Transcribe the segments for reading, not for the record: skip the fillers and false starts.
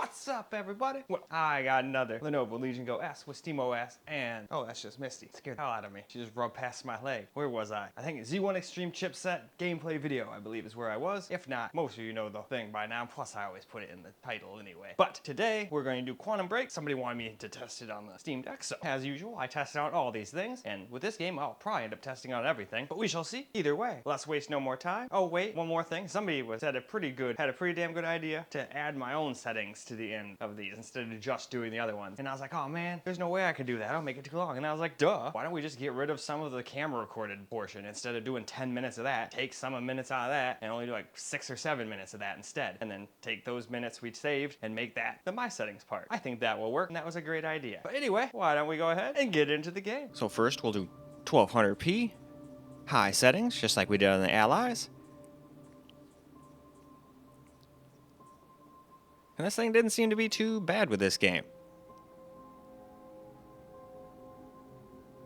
What's up, everybody? Well, I got another Lenovo Legion Go S with SteamOS, and oh, that's just Misty. Scared the hell out of me. She just rubbed past my leg. Where was I? I think Z1 Extreme chipset gameplay video, I believe, is where I was. If not, most of you know the thing by now. Plus, I always put it in the title anyway. But today, we're going to do Quantum Break. Somebody wanted me to test it on the Steam Deck, so as usual, I tested out all these things. And with this game, I'll probably end up testing out everything, but we shall see. Either way, let's waste no more time. Oh, wait, one more thing. Somebody had a pretty damn good idea to add my own settings to the end of these instead of just doing the other ones. And I was like, oh man, there's no way I could do that. I'll make it too long. And I was like, duh. Why don't we just get rid of some of the camera recorded portion instead of doing 10 minutes of that? Take some minutes out of that and only do like 6 or 7 minutes of that instead. And then take those minutes we saved and make that the my settings part. I think that will work, and that was a great idea. But anyway, why don't we go ahead and get into the game? So first we'll do 1200p, high settings, just like we did on the Allies. And this thing didn't seem to be too bad with this game.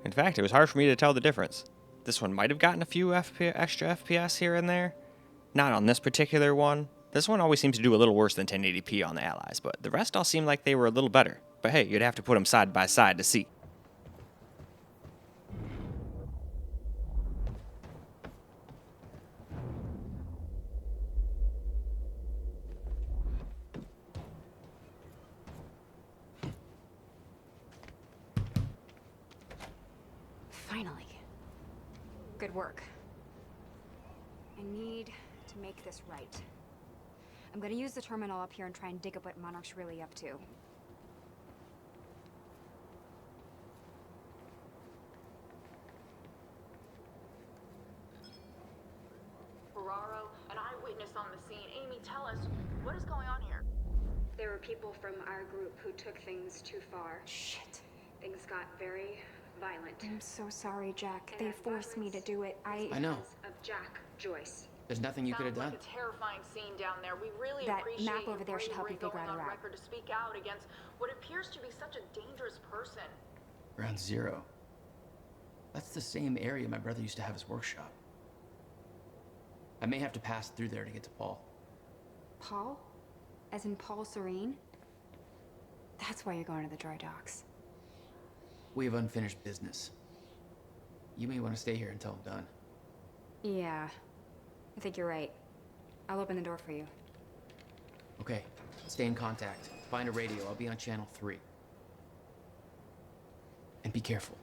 In fact, it was hard for me to tell the difference. This one might have gotten a few extra FPS here and there. Not on this particular one. This one always seems to do a little worse than 1080p on the Allies, but the rest all seemed like they were a little better. But hey, you'd have to put them side by side to see. Finally. Good work. I need to make this right. I'm gonna use the terminal up here and try and dig up what Monarch's really up to. Ferraro, an eyewitness on the scene. Amy, tell us, what is going on here? There were people from our group who took things too far. Shit. Things got very violent. I'm so sorry, Jack. They forced me to do it. I know. Of Jack Joyce. There's nothing you could have done. Sounds like a terrifying scene down there. We really That appreciate map over there should help you going figure out a on route. record to speak out against what appears to be such a dangerous person. Ground Zero. That's the same area my brother used to have his workshop. I may have to pass through there to get to Paul. Paul? As in Paul Serene? That's why you're going to the dry docks. We have unfinished business. You may want to stay here until I'm done. Yeah. I think you're right. I'll open the door for you. Okay, stay in contact. Find a radio. I'll be on channel 3. And be careful.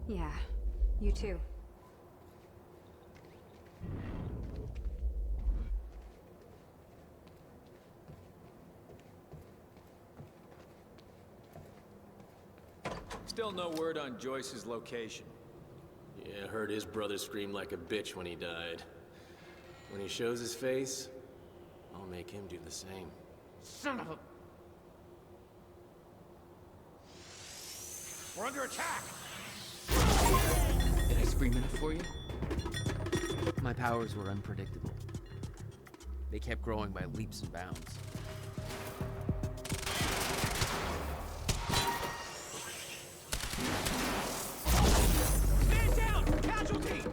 Yeah. You too. Still no word on Joyce's location. Yeah, I heard his brother scream like a bitch when he died. When he shows his face, I'll make him do the same. Son of a... We're under attack! Did I scream enough for you? My powers were unpredictable. They kept growing by leaps and bounds. Stand down! Casualty!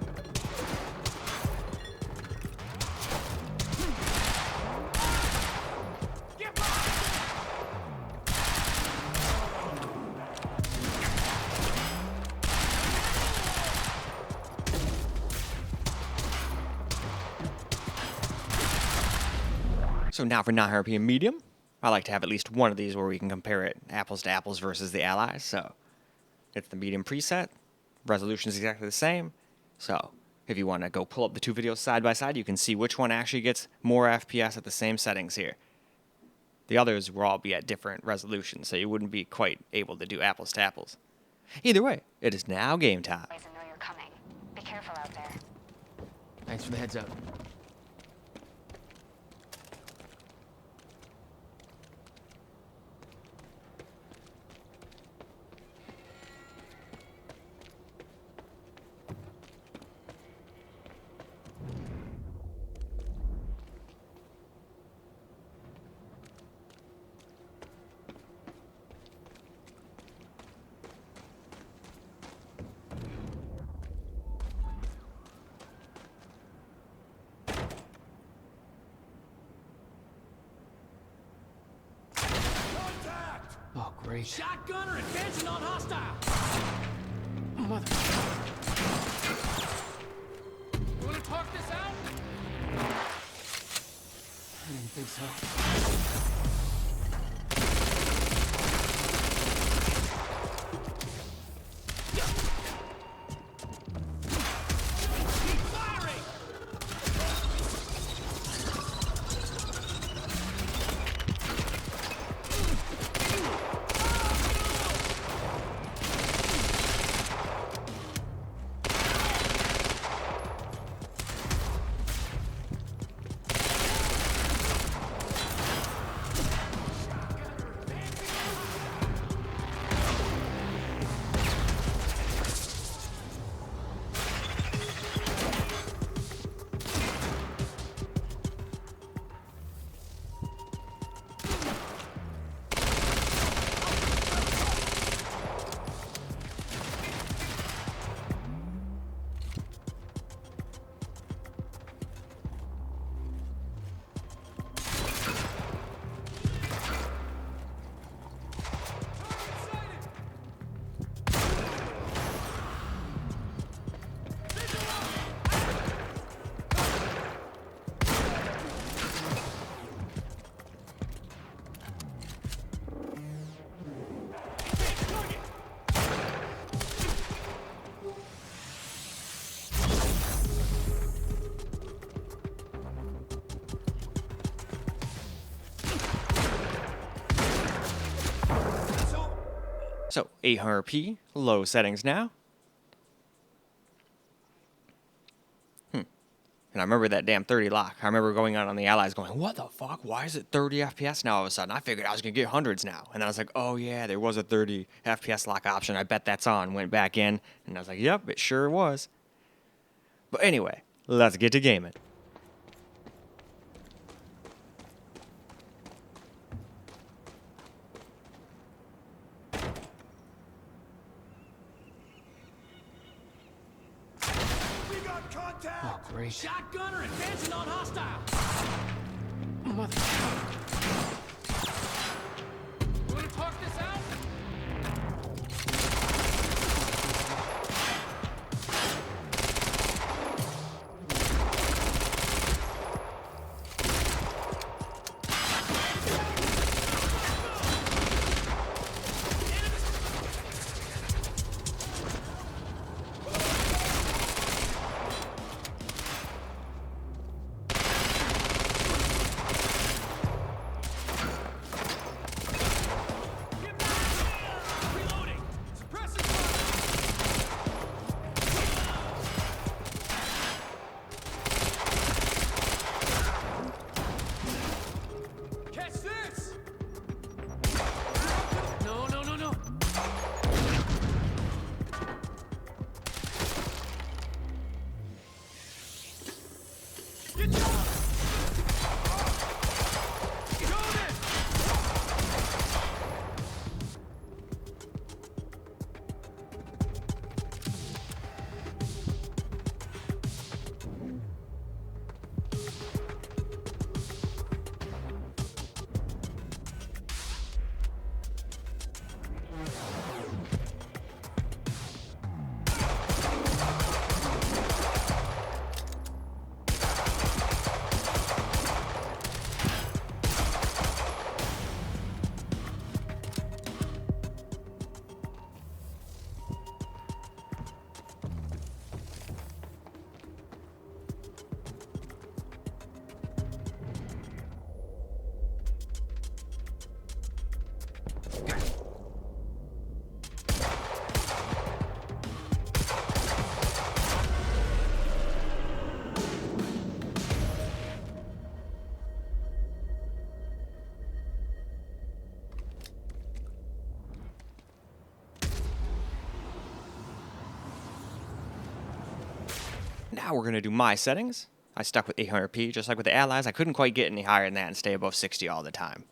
Get back! So now for 900p medium, I like to have at least one of these where we can compare it apples to apples versus the Allies. So it's the medium preset. Resolution is exactly the same. So if you want to go pull up the two videos side by side, you can see which one actually gets more FPS at the same settings here. The others will all be at different resolutions, so you wouldn't be quite able to do apples to apples. Either way, it is now game time. I know you're coming. Be careful out there. Thanks for the heads up. Oh, great. Shotgunner advancing on hostile. Mother... You wanna talk this out? I didn't think so. Keep firing! So 800p, low settings now. And I remember that damn 30 lock. I remember going out on the Allies going, what the fuck? Why is it 30 FPS now all of a sudden? I figured I was going to get hundreds now. And then I was like, oh yeah, there was a 30 FPS lock option. I bet that's on. Went back in, and I was like, yep, it sure was. But anyway, let's get to gaming. We got contact! Oh, great. Shotgunner advancing on hostile! Mother... You wanna talk this out? Reloading! Suppressing fire! Catch this! No, no, no, no! Get down! Shoot it! Now we're going to do my settings. I stuck with 800p, just like with the Allies. I couldn't quite get any higher than that and stay above 60 all the time.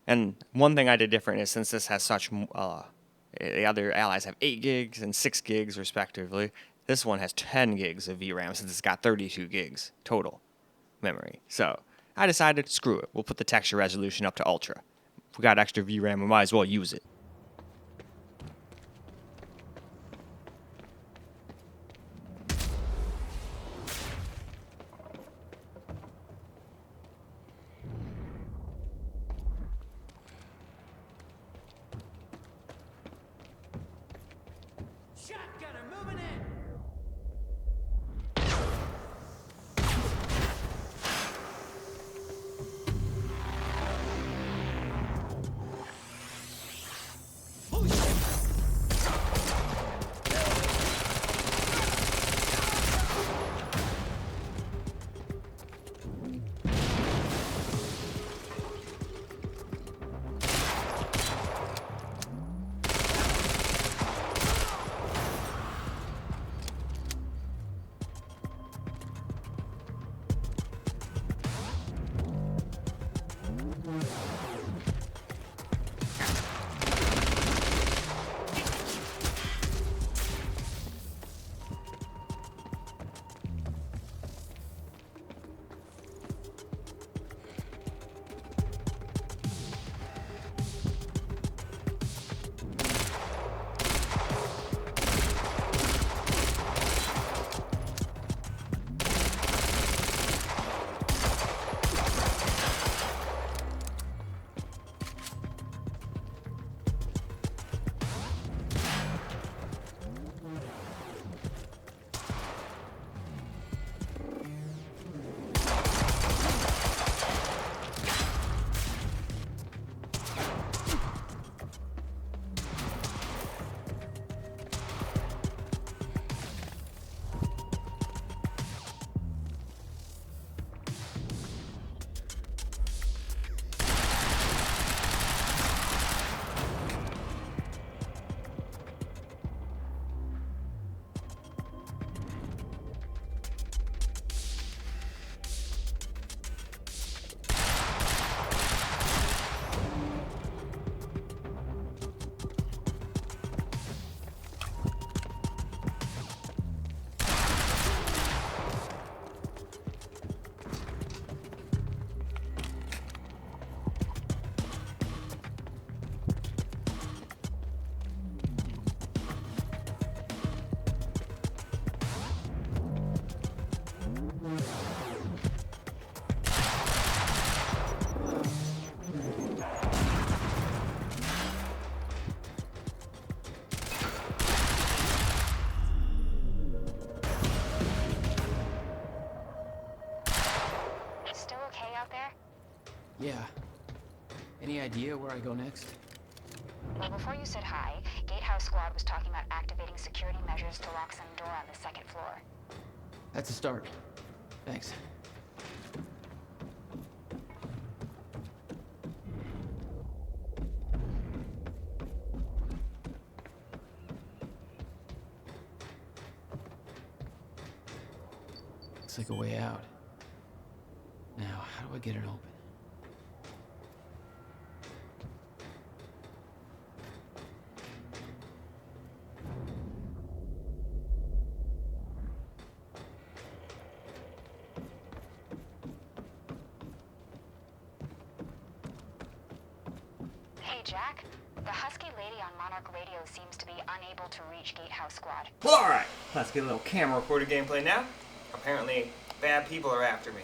And one thing I did different is since this has such, the other Allies have 8 gigs and 6 gigs respectively, this one has 10 gigs of VRAM since it's got 32 gigs total memory. So I decided, screw it, we'll put the texture resolution up to ultra. we got extra VRAM, we might as well use it. Shotgunner moving in. Yeah. Any idea where I go next? Well, before you said hi, Gatehouse Squad was talking about activating security measures to lock some door on the second floor. That's a start. Thanks. Looks like a way out. Now, how do I get it open? Hey, Jack. The Husky lady on Monarch Radio seems to be unable to reach Gatehouse Squad. Well, alright, let's get a little camera recorder gameplay now. Apparently, bad people are after me.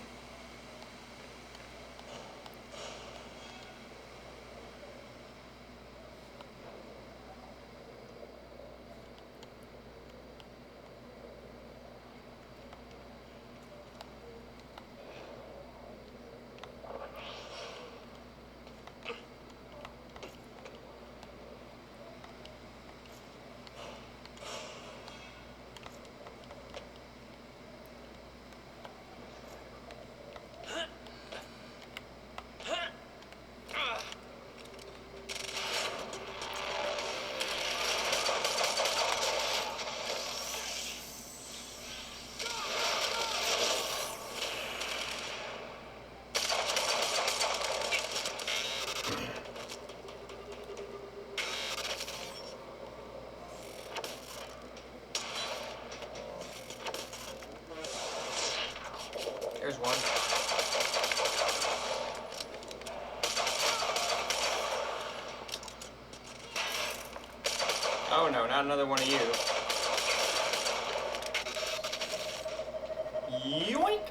There's one. Oh no, not another one of you. Yoink!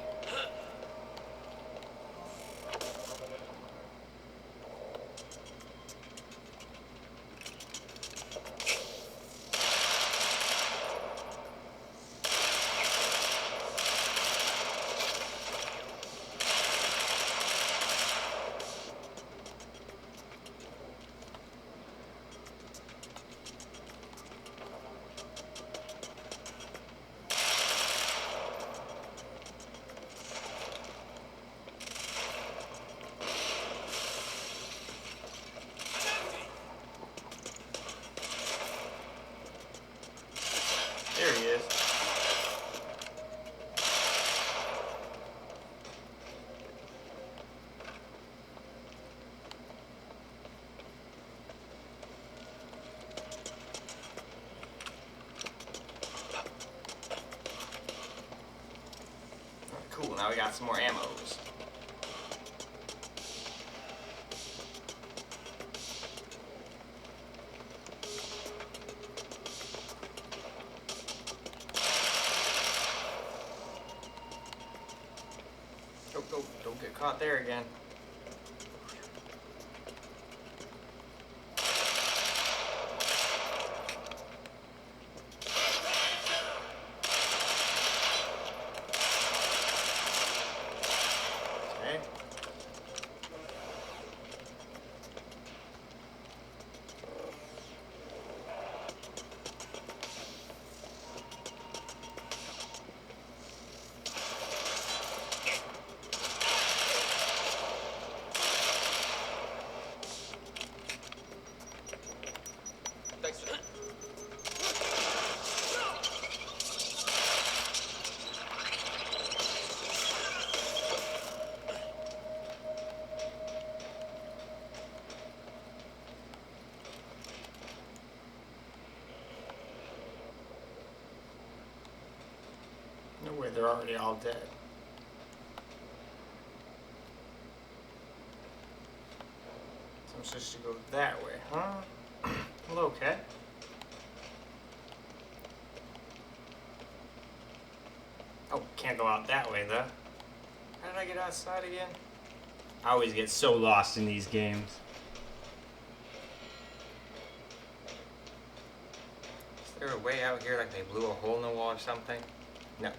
There he is. Cool, now we got some more ammos. Go, don't get caught there again. Okay. No way, they're already all dead. So I'm supposed to go that way, huh? Well, okay. Oh, can't go out that way, though. How did I get outside again? I always get so lost in these games. Is there a way out here, like they blew a hole in the wall or something? No.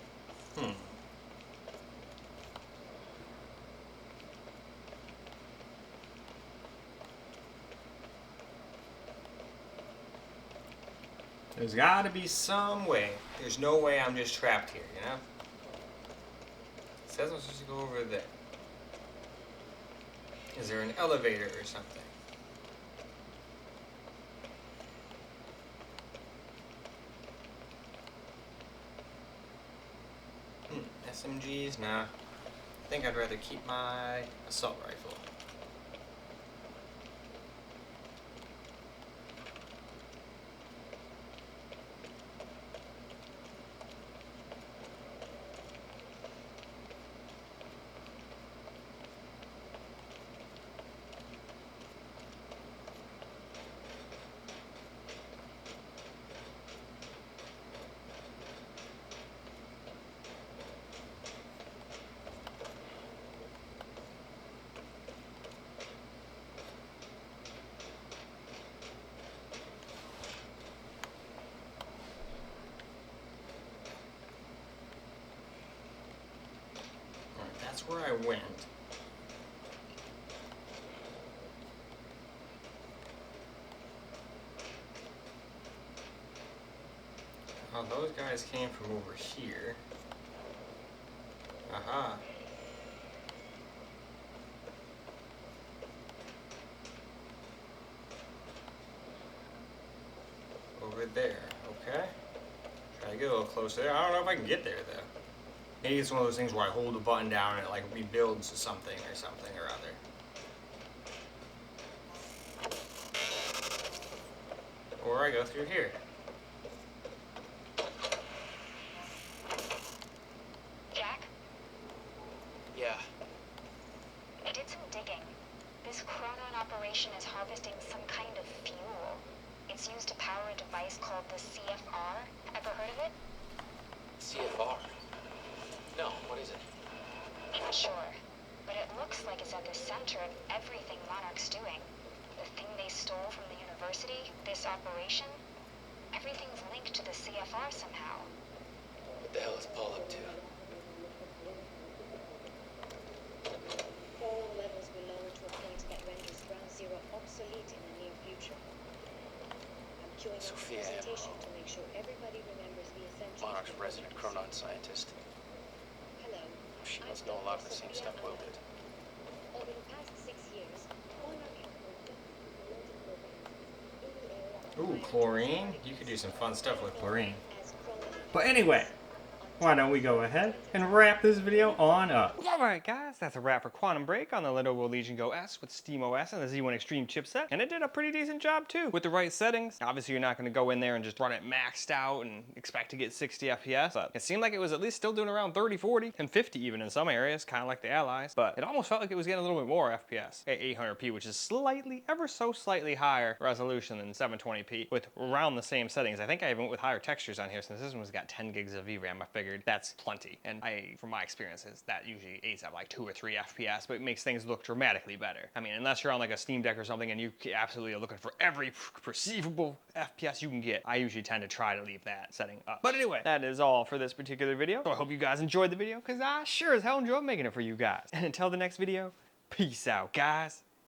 There's gotta be some way. There's no way I'm just trapped here, you know? It says I'm supposed to go over there. Is there an elevator or something? SMGs? Nah. I think I'd rather keep my assault rifle. That's where I went. Oh, those guys came from over here. Aha. Over there, okay. Try to get a little closer there. I don't know if I can get there though. Maybe it's one of those things where I hold the button down and it like rebuilds something or other. Or I go through here. Jack? Yeah. I did some digging. This Chronon operation is harvesting some kind of fuel. it's used to power a device called the CFR. Ever heard of it? CFR? No, what is it? Not sure, but it looks like it's at the center of everything Monarch's doing. The thing they stole from the university, this operation, everything's linked to the CFR somehow. What the hell is Paul up to? All levels will lower to a point that renders ground zero obsolete in the near future. I'm queuing up the Sophia presentation Ammo. to make sure everybody remembers the essentials. Monarch's of resident the chronon scientist. Hello. She I'm must know a lot of the Dr. same Sophia stuff Will Ammo. did. Over the past 6 years, Monarch has worked on multiple programs in the area of Ooh, high chlorine. energy You could do some fun stuff with chlorine. as chronology. But anyway, why don't we go ahead and wrap this video on up. Alright guys, that's a wrap for Quantum Break on the Lenovo Legion Go S with SteamOS and the Z1 Extreme chipset. And it did a pretty decent job too, with the right settings. Obviously you're not going to go in there and just run it maxed out and expect to get 60 FPS, but it seemed like it was at least still doing around 30, 40, and 50 even in some areas, kind of like the Allies. But it almost felt like it was getting a little bit more FPS at 800p, which is slightly, ever so slightly higher resolution than 720p with around the same settings. I think I even went with higher textures on here since this one's got 10 gigs of VRAM. I figured that's plenty. And from my experiences, that usually aids at like 2 or 3 FPS, but it makes things look dramatically better. I mean, unless you're on like a Steam Deck or something and you absolutely are looking for every perceivable FPS you can get, I usually tend to try to leave that setting up. But anyway, that is all for this particular video. So I hope you guys enjoyed the video, because I sure as hell enjoyed making it for you guys. And until the next video, peace out, guys.